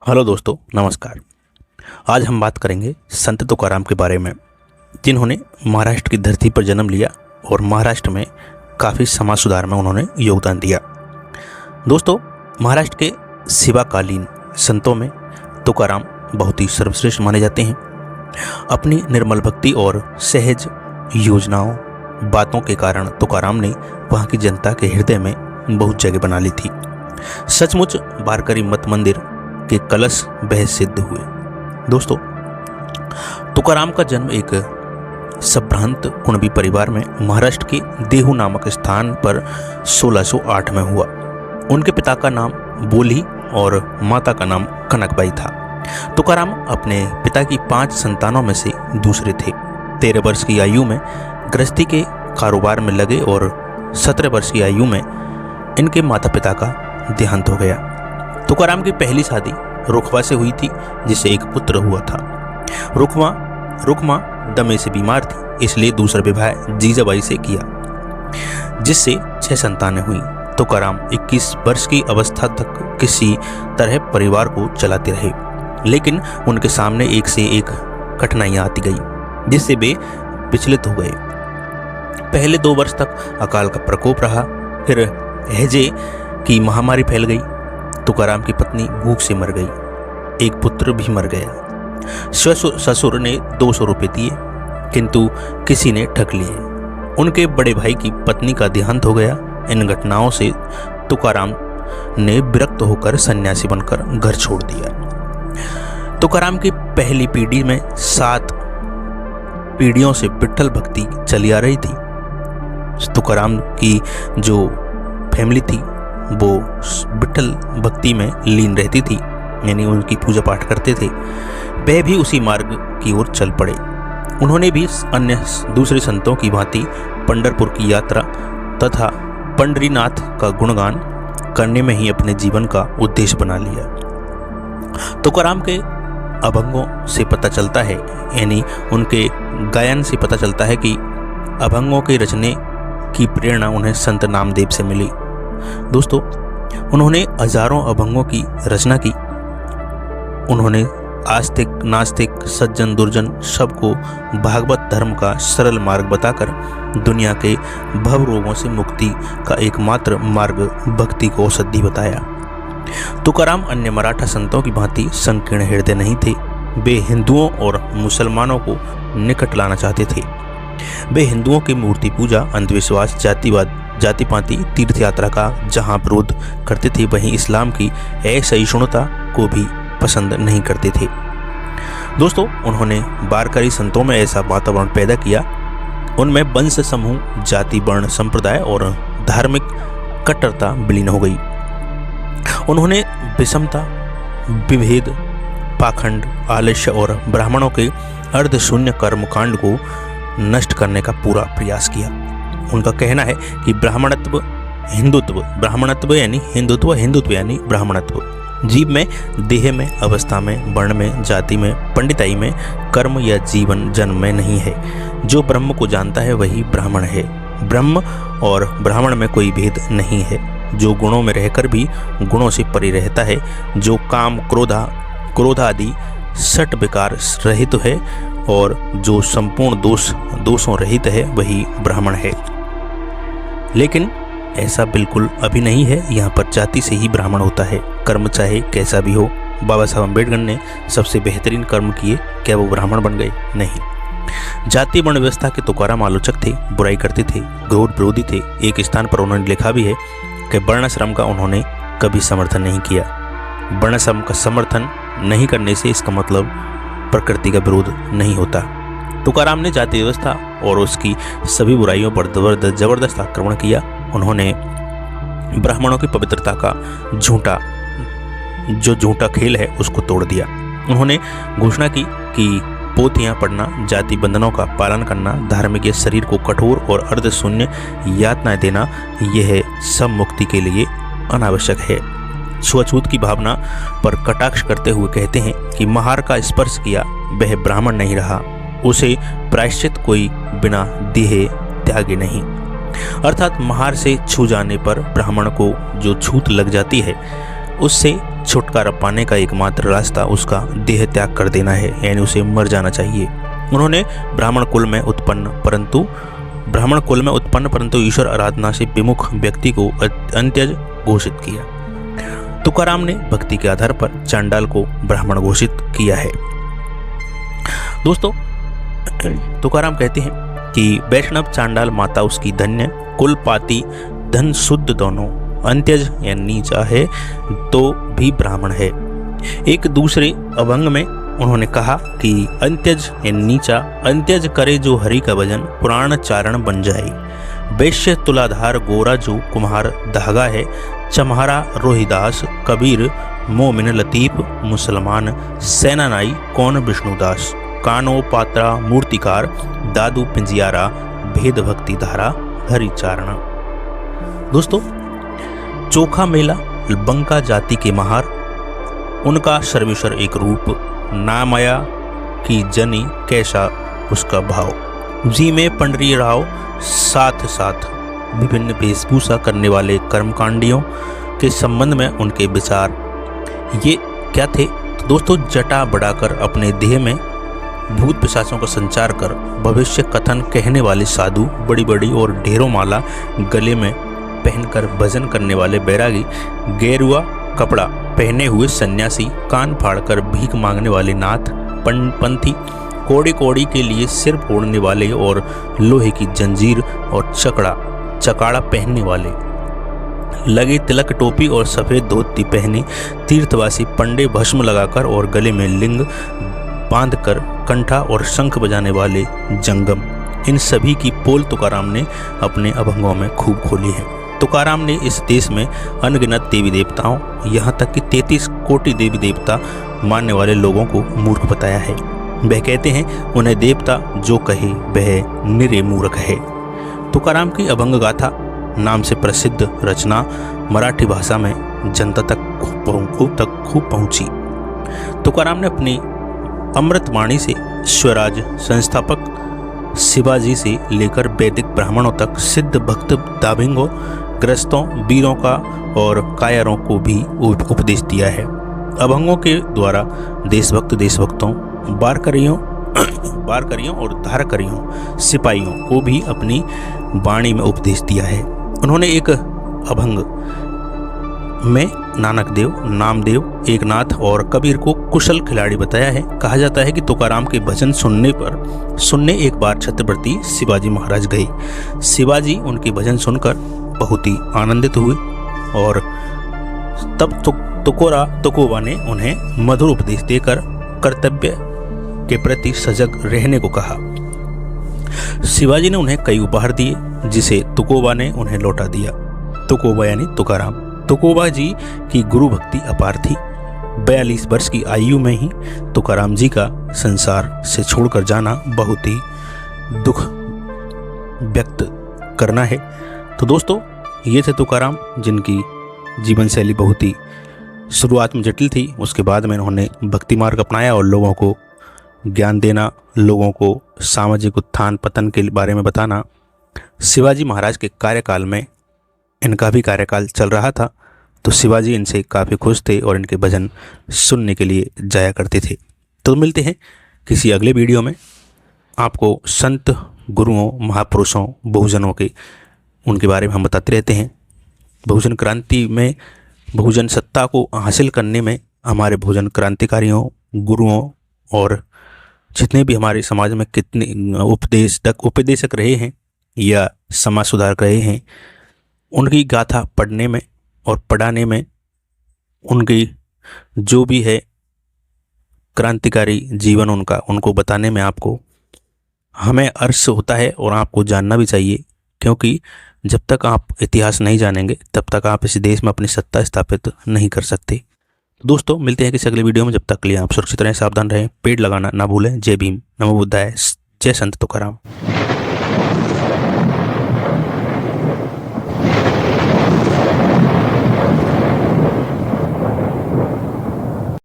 Hello दोस्तों, नमस्कार। आज हम बात करेंगे संत तुकाराम के बारे में, जिन्होंने महाराष्ट्र की धरती पर जन्म लिया और महाराष्ट्र में काफ़ी समाज सुधार में उन्होंने योगदान दिया। दोस्तों, महाराष्ट्र के सेवाकालीन संतों में तुकाराम बहुत ही सर्वश्रेष्ठ माने जाते हैं। अपनी निर्मल भक्ति और सहज योजनाओं बातों के कारण तुकाराम ने वहाँ की जनता के हृदय में बहुत जगह बना ली थी। सचमुच वारकरी मत मंदिर के कलश वह सिद्ध हुए। दोस्तों, तुकाराम का जन्म एक संभ्रांत कुणबी परिवार में महाराष्ट्र के देहू नामक स्थान पर 1608 में हुआ। उनके पिता का नाम बोली और माता का नाम कनकबाई था। तुकाराम अपने पिता की 5 संतानों में से दूसरे थे। 13 वर्ष की आयु में गृहस्थी के कारोबार में लगे और 17 वर्ष की आयु में इनके माता पिता का देहांत हो गया। तुकाराम की पहली शादी रुखवा से हुई थी, जिससे एक पुत्र हुआ था। रुखमा दमे से बीमार थी, इसलिए दूसरा विवाह जीजाबाई से किया, जिससे 6 संतानें हुई। तुकाराम 21 वर्ष की अवस्था तक किसी तरह परिवार को चलाते रहे, लेकिन उनके सामने एक से एक कठिनाइयां आती गई, जिससे वे विचलित हो गए। पहले 2 वर्ष तक अकाल का प्रकोप रहा, फिर हैजे की महामारी फैल गई। तुकाराम की पत्नी भूख से मर गई, एक पुत्र भी मर गया। ससुर ने 200 रुपये दिए, किंतु किसी ने ठग लिए। उनके बड़े भाई की पत्नी का देहांत हो गया। इन घटनाओं से तुकाराम ने विरक्त होकर सन्यासी बनकर घर छोड़ दिया। तुकाराम की पहली पीढ़ी में 7 पीढ़ियों से विठ्ठल भक्ति चली आ रही थी। तुकाराम की जो फैमिली थी वो विठ्ठल भक्ति में लीन रहती थी, यानी उनकी पूजा पाठ करते थे। वह भी उसी मार्ग की ओर चल पड़े। उन्होंने भी अन्य दूसरे संतों की भांति पंढरपुर की यात्रा तथा पंढरीनाथ का गुणगान करने में ही अपने जीवन का उद्देश्य बना लिया। तुकाराम के अभंगों से पता चलता है, यानी उनके गायन से पता चलता है कि अभंगों के रचने की प्रेरणा उन्हें संत नामदेव से मिली। दोस्तों, उन्होंने हजारों अभंगों की रचना की। उन्होंने आस्तिक नास्तिक सज्जन दुर्जन सबको भागवत धर्म का सरल मार्ग बताकर दुनिया के भव रोगों से मुक्ति का एकमात्र मार्ग भक्ति को औषधि बताया। तुकाराम अन्य मराठा संतों की भांति संकीर्ण हृदय नहीं थे। वे हिंदुओं और मुसलमानों को निकट लाना चाहते थे। वे हिंदुओं की मूर्ति पूजा, अंधविश्वास, जातिवाद, जाति पाति, तीर्थ यात्रा का जहां विरोध करते थे, वहीं इस्लाम की असहिष्णुता को भी पसंद नहीं करते थे। दोस्तों, उन्होंने वारकरी संतों में ऐसा वातावरण पैदा किया, उनमें वंश समूह, जाति, वर्ण, संप्रदाय और धार्मिक कट्टरता विलीन हो गई। उन्होंने विषमता, विभेद, पाखंड, आलस्य और ब्राह्मणों के अर्धशून्य कर्मकांड को नष्ट करने का पूरा प्रयास किया। उनका कहना है कि ब्राह्मणत्व यानी हिंदुत्व, हिंदुत्व यानी ब्राह्मणत्व। जीव में, देह में, अवस्था में, वर्ण में, जाति में, पंडिताई में, कर्म या जीवन जन्म में नहीं है। जो ब्रह्म को जानता है वही ब्राह्मण है। ब्रह्म और ब्राह्मण में कोई भेद नहीं है। जो गुणों में रहकर भी गुणों से परे रहता है, जो काम क्रोध आदि सट विकार रहित है और जो संपूर्ण दोषों रहित है, वही ब्राह्मण है। लेकिन ऐसा बिल्कुल अभी नहीं है। यहाँ पर जाति से ही ब्राह्मण होता है, कर्म चाहे कैसा भी हो। बाबा साहब अम्बेडकर ने सबसे बेहतरीन कर्म किए, क्या वो ब्राह्मण बन गए? नहीं। जाति वर्ण व्यवस्था के तुकाराम आलोचक थे, बुराई करते थे, घोर विरोधी थे। एक स्थान पर उन्होंने लिखा भी है कि वर्णाश्रम का उन्होंने कभी समर्थन नहीं किया। वर्णाश्रम का समर्थन नहीं करने से इसका मतलब प्रकृति का विरोध नहीं होता। तुकाराम ने जाति व्यवस्था और उसकी सभी बुराइयों पर जबरदस्त आक्रमण किया। उन्होंने ब्राह्मणों की पवित्रता का झूठा खेल है उसको तोड़ दिया। उन्होंने घोषणा की कि पोथियां पढ़ना, जाति बंधनों का पालन करना, धार्मिक शरीर को कठोर और अर्धशून्य यातनाएं देना, यह सब मुक्ति के लिए अनावश्यक है। छुआछूत की भावना पर कटाक्ष करते हुए कहते हैं कि महार का स्पर्श किया वह ब्राह्मण नहीं रहा, उसे प्रायश्चित कोई बिना दिए त्यागे नहीं। अर्थात महार से छू जाने पर ब्राह्मण को जो छूत लग जाती है उससे छुटकारा पाने का एकमात्र रास्ता उसका देह त्याग कर देना है, यानी उसे मर जाना चाहिए। उन्होंने ब्राह्मण कुल में उत्पन्न परंतु ईश्वर आराधना से विमुख व्यक्ति को अंत्यज घोषित किया। तुकाराम ने भक्ति के आधार पर चांडाल को ब्राह्मण घोषित किया है। दोस्तों, तुकाराम कहते हैं कि वैष्णव चांडाल माता उसकी धन्य, कुल पाती धन शुद्ध दोनों, अंत्यज या नीचा है तो भी ब्राह्मण है। एक दूसरे अभंग में उन्होंने कहा कि अंत्यज या नीचा, अंत्यज करे जो हरि का भजन, पुराण चारण बन जाए। वैश्य तुलाधार गोरा जो कुम्हार धागा है, चम्हारा रोहिदास कबीर मोमिन लतीफ मुसलमान, सेनानाई कौन विष्णुदास, कानो पात्रा मूर्तिकार, दादू पिंजियारा, भेद भक्ति धारा हरिचारण। दोस्तों, चोखा मेला बंका जाति के महार, उनका सर्वेश्वर एक रूप, नामया की जनी कैसा उसका भाव। जी में पंडरी राव साथ साथ विभिन्न वेशभूषा करने वाले कर्मकांडियों के संबंध में उनके विचार ये क्या थे? तो दोस्तों, जटा बढ़ाकर अपने देह में भूत पिशाचों का संचार कर भविष्य कथन कहने वाले साधु, बड़ी बड़ी और ढेरों माला गले में पहनकर भजन करने वाले बैरागी, गेरुआ कपड़ा पहने हुए सन्यासी, कान फाड़कर भीख मांगने वाले नाथ पंथी, कोड़ी कोड़ी के लिए सिर फोड़ने वाले और लोहे की जंजीर और चकाड़ा पहनने वाले, लगे तिलक टोपी और सफ़ेद धोती पहने तीर्थवासी पंडे भस्म लगाकर और गले में लिंग बांधकर कंठा और शंख बजाने वाले जंगम, इन सभी की पोल तुकाराम ने अपने अभंगों में खूब खोली है। तुकाराम ने इस देश में अनगिनत देवी देवताओं, यहाँ तक कि 33 कोटि देवी देवता मानने वाले लोगों को मूर्ख बताया है। वह कहते हैं उन्हें देवता जो कहे वह निरे मूर्ख है। तुकाराम की अभंग गाथा नाम से प्रसिद्ध रचना मराठी भाषा में जनता तक खूब पहुंची। तुकाराम ने अपनी अमृतवाणी से स्वराज संस्थापक शिवाजी से लेकर वैदिक ब्राह्मणों तक सिद्ध भक्त दाभिंगों, ग्रस्तों, वीरों का और कायरों को भी उपदेश दिया है। अभंगों के द्वारा देशभक्तों, बारकरियों और धारकरियों, सिपाहियों को भी अपनी वाणी में उपदेश दिया है। उन्होंने एक अभंग में नानक देव, नामदेव, एकनाथ और कबीर को कुशल खिलाड़ी बताया है। कहा जाता है कि तुकाराम के भजन सुनने एक बार छत्रपति शिवाजी महाराज गए। शिवाजी उनके भजन सुनकर बहुत ही आनंदित हुए और तब तुकोबा ने उन्हें मधुर उपदेश देकर कर्तव्य के प्रति सजग रहने को कहा। शिवाजी ने उन्हें कई उपहार दिए, जिसे तुकोबा ने उन्हें लौटा दिया। तुकोबा यानी तुकाराम। तुकोबा जी की गुरु भक्ति अपार थी। 42 वर्ष की आयु में ही तुकाराम जी का संसार से छोड़कर जाना बहुत ही दुख व्यक्त करना है। तो दोस्तों, ये थे तुकाराम, जिनकी जीवन शैली बहुत ही शुरुआत में जटिल थी, उसके बाद में उन्होंने भक्ति मार्ग अपनाया और लोगों को ज्ञान देना, लोगों को सामाजिक उत्थान पतन के बारे में बताना। शिवाजी महाराज के कार्यकाल में इनका भी कार्यकाल चल रहा था, तो शिवाजी इनसे काफ़ी खुश थे और इनके भजन सुनने के लिए जाया करते थे। तो मिलते हैं किसी अगले वीडियो में। आपको संत, गुरुओं, महापुरुषों, बहुजनों के उनके बारे में हम बताते रहते हैं। बहुजन क्रांति में, बहुजन सत्ता को हासिल करने में हमारे बहुजन क्रांतिकारियों, गुरुओं और जितने भी हमारे समाज में कितने उपदेशक रहे हैं या समाज सुधारक रहे हैं, उनकी गाथा पढ़ने में और पढ़ाने में, उनकी जो भी है क्रांतिकारी जीवन उनको बताने में आपको हमें हर्ष होता है और आपको जानना भी चाहिए, क्योंकि जब तक आप इतिहास नहीं जानेंगे तब तक आप इस देश में अपनी सत्ता स्थापित नहीं कर सकते। दोस्तों, मिलते हैं किसी अगले वीडियो में। जब तक के लिए आप सुरक्षित रहें, सावधान रहें, पेड़ लगाना ना भूलें। जय भीम, नमो बुद्धाय, जय संत तुकाराम।